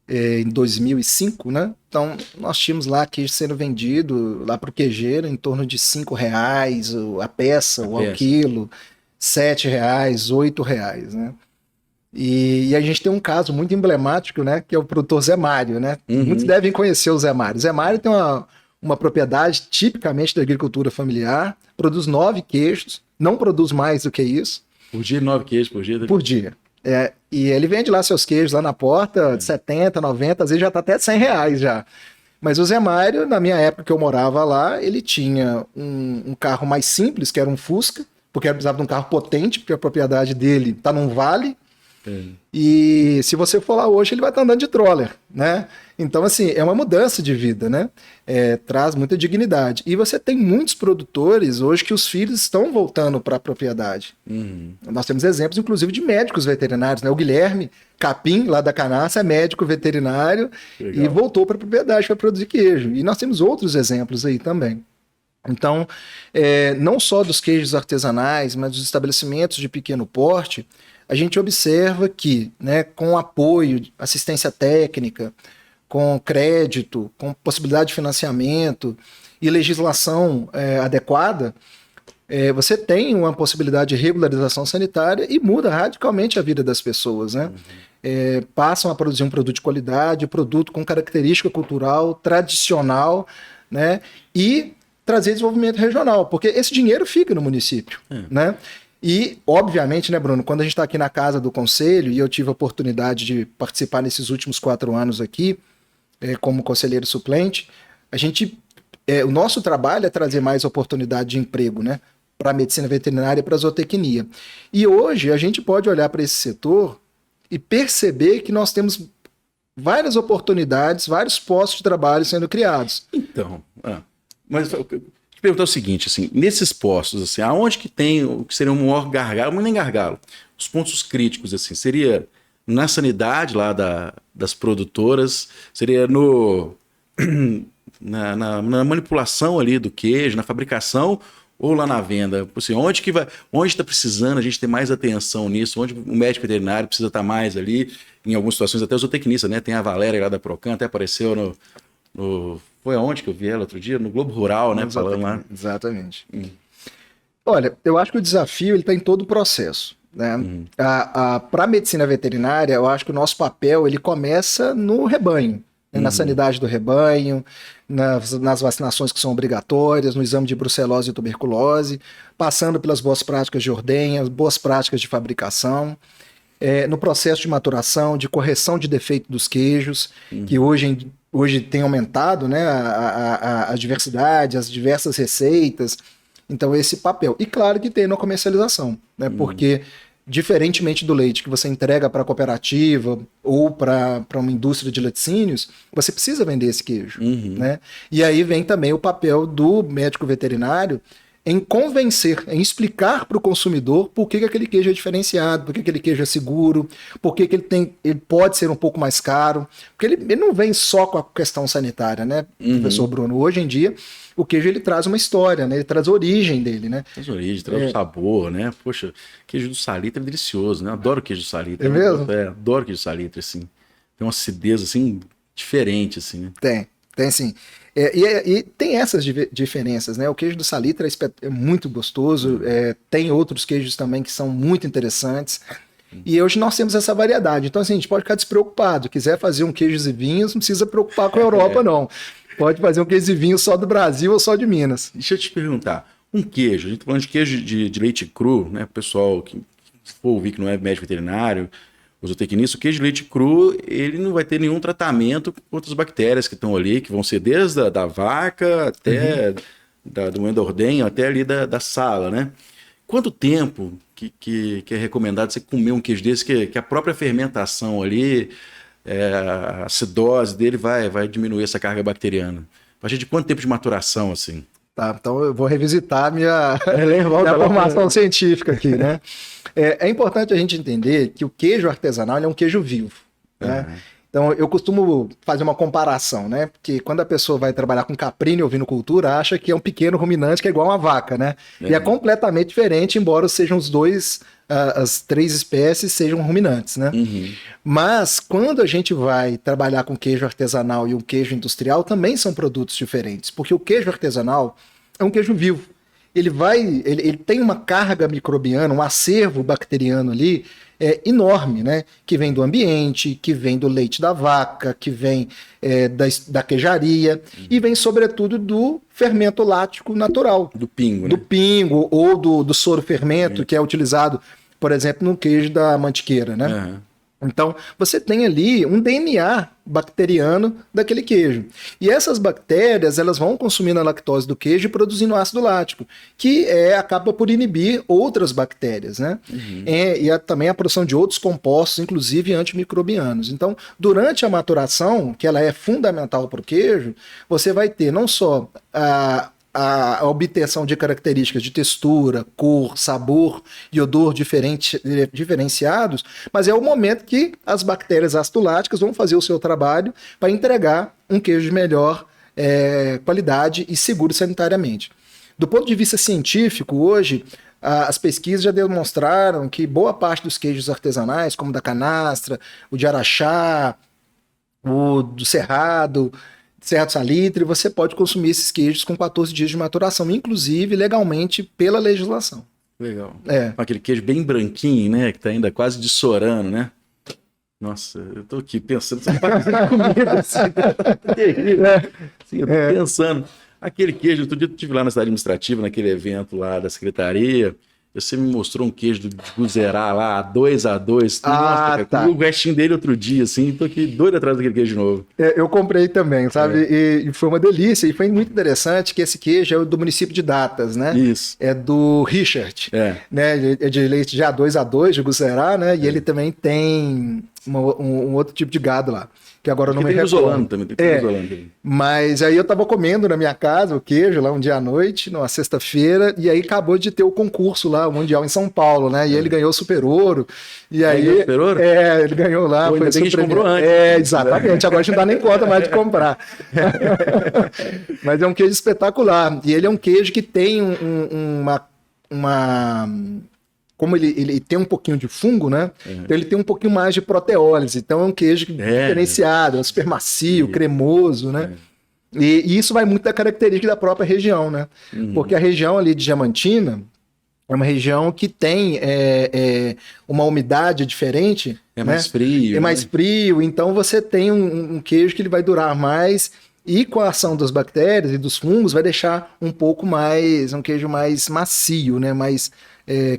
em 2005, né? Então, nós tínhamos lá queijo sendo vendido lá para o queijeiro em torno de R$5 a peça, ou ao quilo, R$7, R$8, né? E a gente tem um caso muito emblemático, né? Que é o produtor Zé Mário, né? Muitos devem conhecer o Zé Mário. Zé Mário tem uma propriedade tipicamente da agricultura familiar, produz 9 queijos, não produz mais do que isso. Por dia, 9 queijos por dia? Por dia. E ele vende lá seus queijos lá na porta, de 70, 90, às vezes já está até R$100 já. Mas o Zé Mário, na minha época que eu morava lá, ele tinha um carro mais simples, que era um Fusca, porque ele precisava de um carro potente, porque a propriedade dele está num vale. E se você for lá hoje, ele vai estar andando de troller, né? Então, assim, é uma mudança de vida, né? Traz muita dignidade. E você tem muitos produtores hoje que os filhos estão voltando para a propriedade. Nós temos exemplos, inclusive, de médicos veterinários, né? O Guilherme Capim, lá da Canaça, é médico veterinário e voltou para a propriedade para produzir queijo. E nós temos outros exemplos aí também. Então, não só dos queijos artesanais, mas dos estabelecimentos de pequeno porte, a gente observa que, né, com apoio, assistência técnica, com crédito, com possibilidade de financiamento e legislação adequada, você tem uma possibilidade de regularização sanitária e muda radicalmente a vida das pessoas, né? Passam a produzir um produto de qualidade, produto com característica cultural, tradicional, né? E trazer desenvolvimento regional, porque esse dinheiro fica no município, né? E, obviamente, né, Bruno, quando a gente está aqui na casa do Conselho, e eu tive a oportunidade de participar nesses últimos 4 anos aqui, como conselheiro suplente, o nosso trabalho é trazer mais oportunidade de emprego, né, para a medicina veterinária e para a zootecnia. E hoje a gente pode olhar para esse setor e perceber que nós temos várias oportunidades, vários postos de trabalho sendo criados. Então, mas eu te perguntar o seguinte, assim, nesses postos, assim, aonde que tem o que seria um maior gargalo, mas nem gargalo, os pontos críticos, assim, seria na sanidade lá das produtoras, seria na manipulação ali do queijo, na fabricação ou lá na venda? Assim, onde está precisando a gente ter mais atenção nisso? Onde o médico veterinário precisa estar mais ali? Em algumas situações, até o zootecnista, né? Tem a Valéria lá da Procan, até apareceu foi aonde que eu vi ela outro dia? No Globo Rural, né? Falando lá. Exatamente. Olha, eu acho que o desafio está em todo o processo. Né? Para a medicina veterinária, eu acho que o nosso papel ele começa no rebanho, né? Na sanidade do rebanho, nas vacinações que são obrigatórias, no exame de brucelose e tuberculose, passando pelas boas práticas de ordenha, boas práticas de fabricação, no processo de maturação, de correção de defeito dos queijos, que hoje tem aumentado, né, a diversidade, as diversas receitas. Então, esse papel. E claro que tem na comercialização, né, porque diferentemente do leite que você entrega para a cooperativa ou para uma indústria de laticínios, você precisa vender esse queijo, né? E aí vem também o papel do médico veterinário em convencer, em explicar para o consumidor por que aquele queijo é diferenciado, por que aquele queijo é seguro, por que ele pode ser um pouco mais caro, porque ele não vem só com a questão sanitária, né, professor Bruno? Hoje em dia, o queijo ele traz uma história, né? Ele traz a origem dele, né? Traz origem, traz o sabor, né? Poxa, queijo do salitre é delicioso, né? Eu adoro queijo do salitre. É mesmo? Adoro queijo do salitre, assim. Tem uma acidez, assim, diferente, assim, né? Tem sim. E tem essas diferenças, né? O queijo do salitre é muito gostoso, tem outros queijos também que são muito interessantes. E hoje nós temos essa variedade. Então, assim, a gente pode ficar despreocupado. Quiser fazer um queijos e vinhos, não precisa preocupar com a Europa, não. Pode fazer um queijo e vinho só do Brasil ou só de Minas. Deixa eu te perguntar. Um queijo, a gente tá falando de queijo de leite cru, né? O pessoal que for ouvir que não é médico veterinário, o zootecnista, o queijo de leite cru, ele não vai ter nenhum tratamento contra as bactérias que estão ali, que vão ser desde da vaca até do endordenho, até ali da sala, né? Quanto tempo que é recomendado você comer um queijo desse, que a própria fermentação ali, a acidose dele vai diminuir essa carga bacteriana? A partir de quanto tempo de maturação, assim? Tá, então eu vou revisitar minha formação científica aqui, né? É importante a gente entender que o queijo artesanal ele é um queijo vivo, né? Então eu costumo fazer uma comparação, né? Porque quando a pessoa vai trabalhar com caprino e ovinocultura, acha que é um pequeno ruminante que é igual uma vaca, né? E é completamente diferente, embora sejam os dois, as três espécies sejam ruminantes, né? Mas quando a gente vai trabalhar com queijo artesanal e um queijo industrial, também são produtos diferentes, porque o queijo artesanal é um queijo vivo. Ele tem uma carga microbiana, um acervo bacteriano ali enorme, né? Que vem do ambiente, que vem do leite da vaca, que vem da queijaria e vem, sobretudo, do fermento lático natural. Do pingo, né? Do pingo ou do soro fermento, que é utilizado, por exemplo, no queijo da mantiqueira, né? Então, você tem ali um DNA bacteriano daquele queijo. E essas bactérias, elas vão consumindo a lactose do queijo e produzindo ácido lático, que acaba por inibir outras bactérias, né? E também a produção de outros compostos, inclusive antimicrobianos. Então, durante a maturação, que ela é fundamental para o queijo, você vai ter não só a obtenção de características de textura, cor, sabor e odor diferenciados, mas é o momento que as bactérias ácido-láticas vão fazer o seu trabalho para entregar um queijo de melhor qualidade e seguro sanitariamente. Do ponto de vista científico, hoje, as pesquisas já demonstraram que boa parte dos queijos artesanais, como o da canastra, o de araxá, o do cerrado salitre, você pode consumir esses queijos com 14 dias de maturação, inclusive legalmente pela legislação. Legal. Aquele queijo bem branquinho, né? Que tá ainda quase dessorando, né? Nossa, eu tô aqui pensando, você faz comida assim. Eu tô pensando. Aquele queijo, outro dia eu estive lá na cidade administrativa, naquele evento lá da secretaria. Você me mostrou um queijo do Guzerá lá, 2x2. Nossa, cara, comi o restinho dele outro dia, assim. Tô aqui doido atrás daquele queijo novo. Eu comprei também, sabe? E foi uma delícia. E foi muito interessante que esse queijo é do município de Datas, né? Isso. É do Richard. Né? É de leite já 2x2, de Guzerá, né? E ele também tem um outro tipo de gado lá, que agora eu não me recordo. Também. Mas aí eu tava comendo na minha casa o queijo lá um dia à noite, numa sexta-feira, e aí acabou de ter o concurso lá, o Mundial em São Paulo, né? E ele ganhou Super Ouro. E aí, ganhou Super Ouro? Ele ganhou lá. Foi a gente comprou antes. Exatamente. Agora a gente não dá nem conta mais de comprar. Mas é um queijo espetacular. E ele é um queijo que tem como ele tem um pouquinho de fungo, né? Então ele tem um pouquinho mais de proteólise. Então é um queijo diferenciado, é super macio, cremoso, né? E isso vai muito da característica da própria região, né? Porque a região ali de Diamantina é uma região que tem uma umidade diferente. Mais frio. Mais frio, então você tem um queijo que ele vai durar mais e com a ação das bactérias e dos fungos vai deixar um queijo mais macio, né? Mais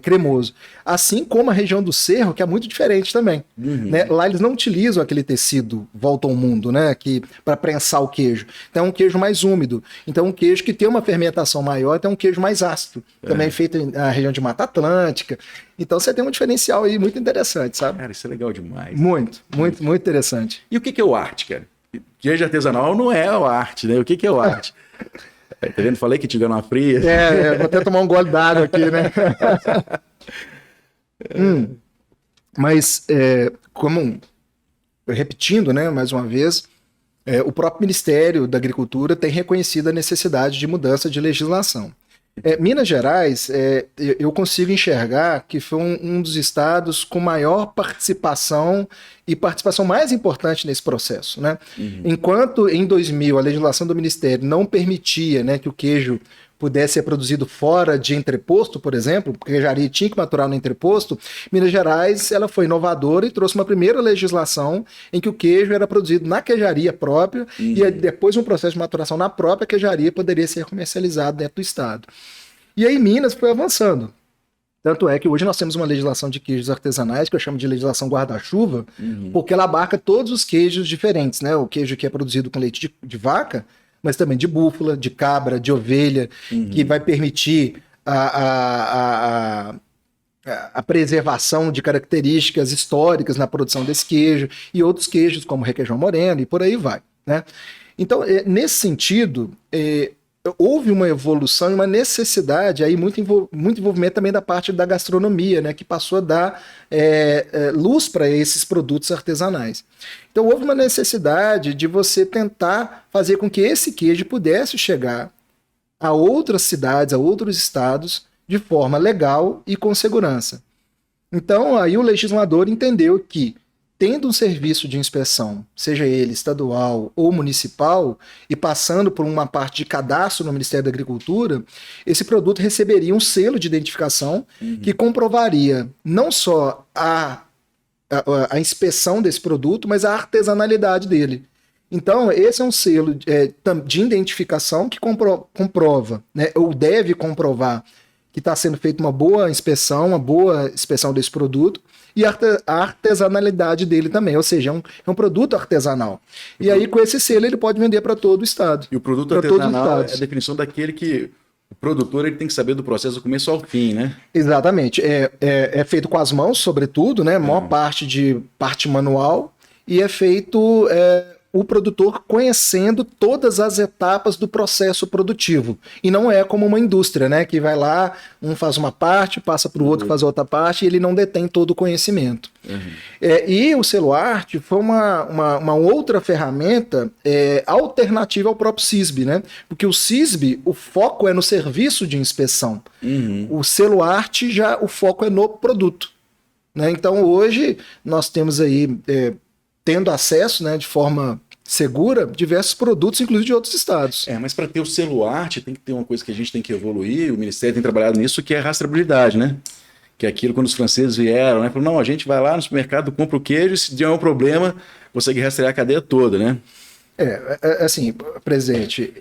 cremoso. Assim como a região do Cerro, que é muito diferente também. Né? Lá eles não utilizam aquele tecido volta ao mundo, né? Para prensar o queijo. Então é um queijo mais úmido. Então um queijo que tem uma fermentação maior, então é um queijo mais ácido. Também é feito na região de Mata Atlântica. Então você tem um diferencial aí muito interessante, sabe? Cara, isso é legal demais. Muito interessante. E o que é o arte, cara? Queijo artesanal não é o arte, né? O que é o arte? Tá vendo? Falei que te deu uma fria. Vou até tomar um gole d'água aqui, né? Mas, repetindo, né, mais uma vez, o próprio Ministério da Agricultura tem reconhecido a necessidade de mudança de legislação. Minas Gerais, eu consigo enxergar que foi um dos estados com maior participação e participação mais importante nesse processo, né? Enquanto em 2000 a legislação do Ministério não permitia, né, que o queijo pudesse ser produzido fora de entreposto, por exemplo, porque a queijaria tinha que maturar no entreposto, Minas Gerais ela foi inovadora e trouxe uma primeira legislação em que o queijo era produzido na queijaria própria e depois um processo de maturação na própria queijaria poderia ser comercializado dentro do estado. E aí Minas foi avançando. Tanto é que hoje nós temos uma legislação de queijos artesanais, que eu chamo de legislação guarda-chuva, porque ela abarca todos os queijos diferentes, né? O queijo que é produzido com leite de vaca, mas também de búfala, de cabra, de ovelha, que vai permitir a preservação de características históricas na produção desse queijo, e outros queijos como requeijão moreno, e por aí vai, né? Então, nesse sentido, houve uma evolução e uma necessidade, aí muito envolvimento também da parte da gastronomia, né, que passou a dar luz para esses produtos artesanais. Então houve uma necessidade de você tentar fazer com que esse queijo pudesse chegar a outras cidades, a outros estados, de forma legal e com segurança. Então aí o legislador entendeu que, tendo um serviço de inspeção, seja ele estadual ou municipal, e passando por uma parte de cadastro no Ministério da Agricultura, esse produto receberia um selo de identificação que comprovaria não só a inspeção desse produto, mas a artesanalidade dele. Então, esse é um selo de identificação que comprova, né, ou deve comprovar que está sendo feita uma boa inspeção desse produto, e a artesanalidade dele também, ou seja, é um produto artesanal. E aí, com esse selo, ele pode vender para todo o estado. E o produto artesanal é a definição daquele que o produtor ele tem que saber do processo do começo ao fim, né? Exatamente. É feito com as mãos, sobretudo, né? Maior parte manual, e é feito o produtor conhecendo todas as etapas do processo produtivo. E não é como uma indústria, né? Que vai lá, um faz uma parte, passa para o outro, faz outra parte, e ele não detém todo o conhecimento. E o selo arte foi uma outra ferramenta alternativa ao próprio CISB, né? Porque o CISB, o foco é no serviço de inspeção. O selo arte, já o foco é no produto. Né? Então, hoje, nós temos aí... tendo acesso, né, de forma segura, diversos produtos, inclusive de outros estados. Mas para ter o selo arte, tem que ter uma coisa que a gente tem que evoluir, o Ministério tem trabalhado nisso, que é a rastreabilidade, né? Que é aquilo quando os franceses vieram, né? Falaram, não, a gente vai lá no supermercado, compra o queijo, e se der um problema, consegue rastrear a cadeia toda, né? Assim, presidente,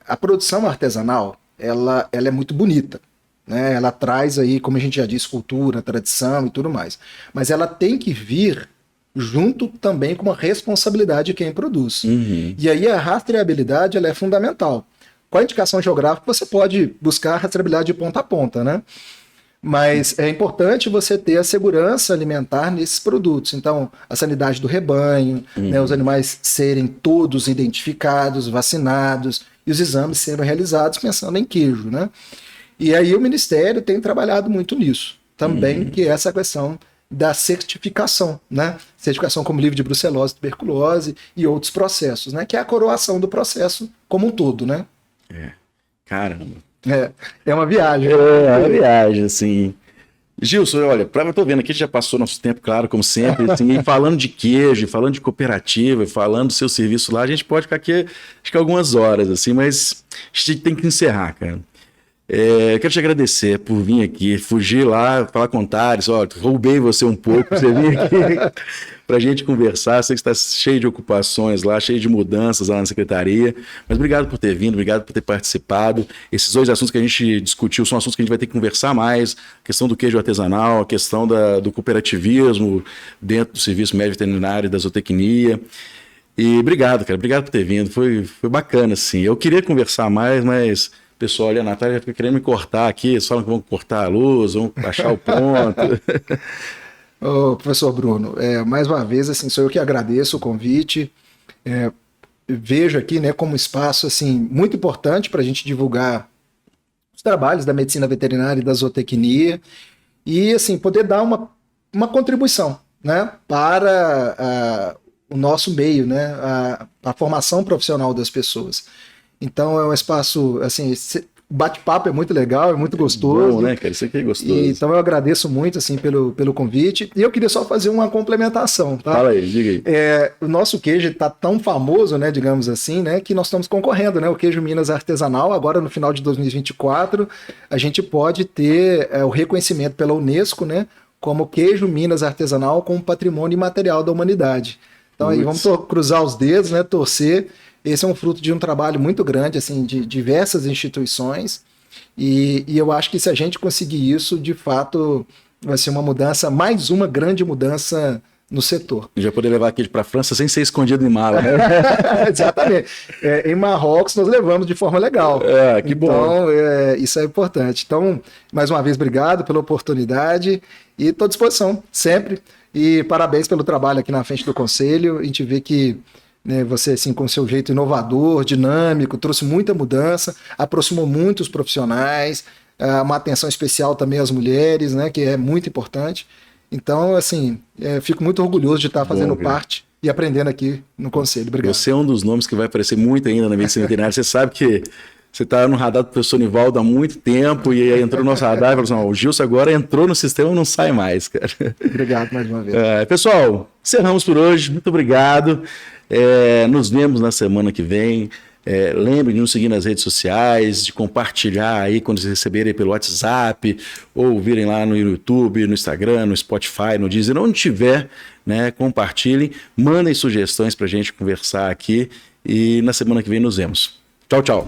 a produção artesanal, ela é muito bonita. Né? Ela traz aí, como a gente já disse, cultura, tradição e tudo mais. Mas ela tem que vir junto também com uma responsabilidade de quem produz. E aí a rastreabilidade ela é fundamental. Com a indicação geográfica você pode buscar a rastreabilidade de ponta a ponta, né? Mas é importante você ter a segurança alimentar nesses produtos. Então, a sanidade do rebanho, né, os animais serem todos identificados, vacinados, e os exames serem realizados pensando em queijo, né? E aí o Ministério tem trabalhado muito nisso também, que é essa questão da certificação, né? Certificação como livre de brucelose, tuberculose e outros processos, né? Que é a coroação do processo como um todo, né? Caramba. É uma viagem. É uma viagem, assim. Gilson, olha, eu tô vendo aqui, já passou nosso tempo, claro, como sempre, assim, e falando de queijo, falando de cooperativa, falando do seu serviço lá, a gente pode ficar aqui, acho que algumas horas, assim, mas a gente tem que encerrar, cara. Quero te agradecer por vir aqui, fugir lá, falar com o Thales, roubei você um pouco, você vir aqui para a gente conversar. Sei que está cheio de ocupações lá, cheio de mudanças lá na secretaria, mas obrigado por ter vindo, obrigado por ter participado. Esses 2 assuntos que a gente discutiu são assuntos que a gente vai ter que conversar mais, a questão do queijo artesanal, a questão do cooperativismo dentro do serviço médico veterinário e da zootecnia. E obrigado, cara, obrigado por ter vindo, foi bacana, assim. Eu queria conversar mais, mas o pessoal, olha, a Natália fica querendo me cortar aqui, eles falam que vão cortar a luz, vão achar o ponto. Ô, professor Bruno, mais uma vez, assim, sou eu que agradeço o convite. Vejo aqui, né, como espaço assim, muito importante para a gente divulgar os trabalhos da medicina veterinária e da zootecnia e assim, poder dar uma contribuição, né, para o nosso meio, né, a formação profissional das pessoas. Então é um espaço, assim, o bate-papo é muito legal, é muito gostoso. Bom, né, cara? Isso aqui é gostoso. Então eu agradeço muito, assim, pelo convite. E eu queria só fazer uma complementação, tá? Fala aí, diga aí. O nosso queijo está tão famoso, né, digamos assim, né, que nós estamos concorrendo, né? O queijo Minas artesanal, agora no final de 2024, a gente pode ter o reconhecimento pela Unesco, né, como queijo Minas artesanal como patrimônio imaterial da humanidade. Então aí vamos cruzar os dedos, né, torcer. Esse é um fruto de um trabalho muito grande, assim, de diversas instituições, e eu acho que se a gente conseguir isso, de fato, vai ser uma mudança, mais uma grande mudança no setor. Já poder levar aqui para a França sem ser escondido em mala, né? Exatamente. Em Marrocos nós levamos de forma legal. Que bom. Então, isso é importante. Então, mais uma vez, obrigado pela oportunidade e estou à disposição, sempre. E parabéns pelo trabalho aqui na frente do Conselho. A gente vê que, né, você, assim, com seu jeito inovador, dinâmico, trouxe muita mudança, aproximou muito os profissionais, uma atenção especial também às mulheres, né, que é muito importante. Então, assim, fico muito orgulhoso de estar fazendo parte e aprendendo aqui no Conselho. Obrigado. Você é um dos nomes que vai aparecer muito ainda na medicina veterinária. Você sabe que você está no radar do professor Nivaldo há muito tempo e aí entrou no nosso radar e falou assim, o Gilson agora entrou no sistema e não sai mais, cara. Obrigado mais uma vez. Pessoal, encerramos por hoje. Muito obrigado. Nos vemos na semana que vem. Lembre de nos seguir nas redes sociais, de compartilhar aí quando vocês receberem pelo WhatsApp, ou virem lá no YouTube, no Instagram, no Spotify, no Deezer, onde tiver, né, compartilhem, mandem sugestões para a gente conversar aqui e na semana que vem nos vemos. Tchau, tchau.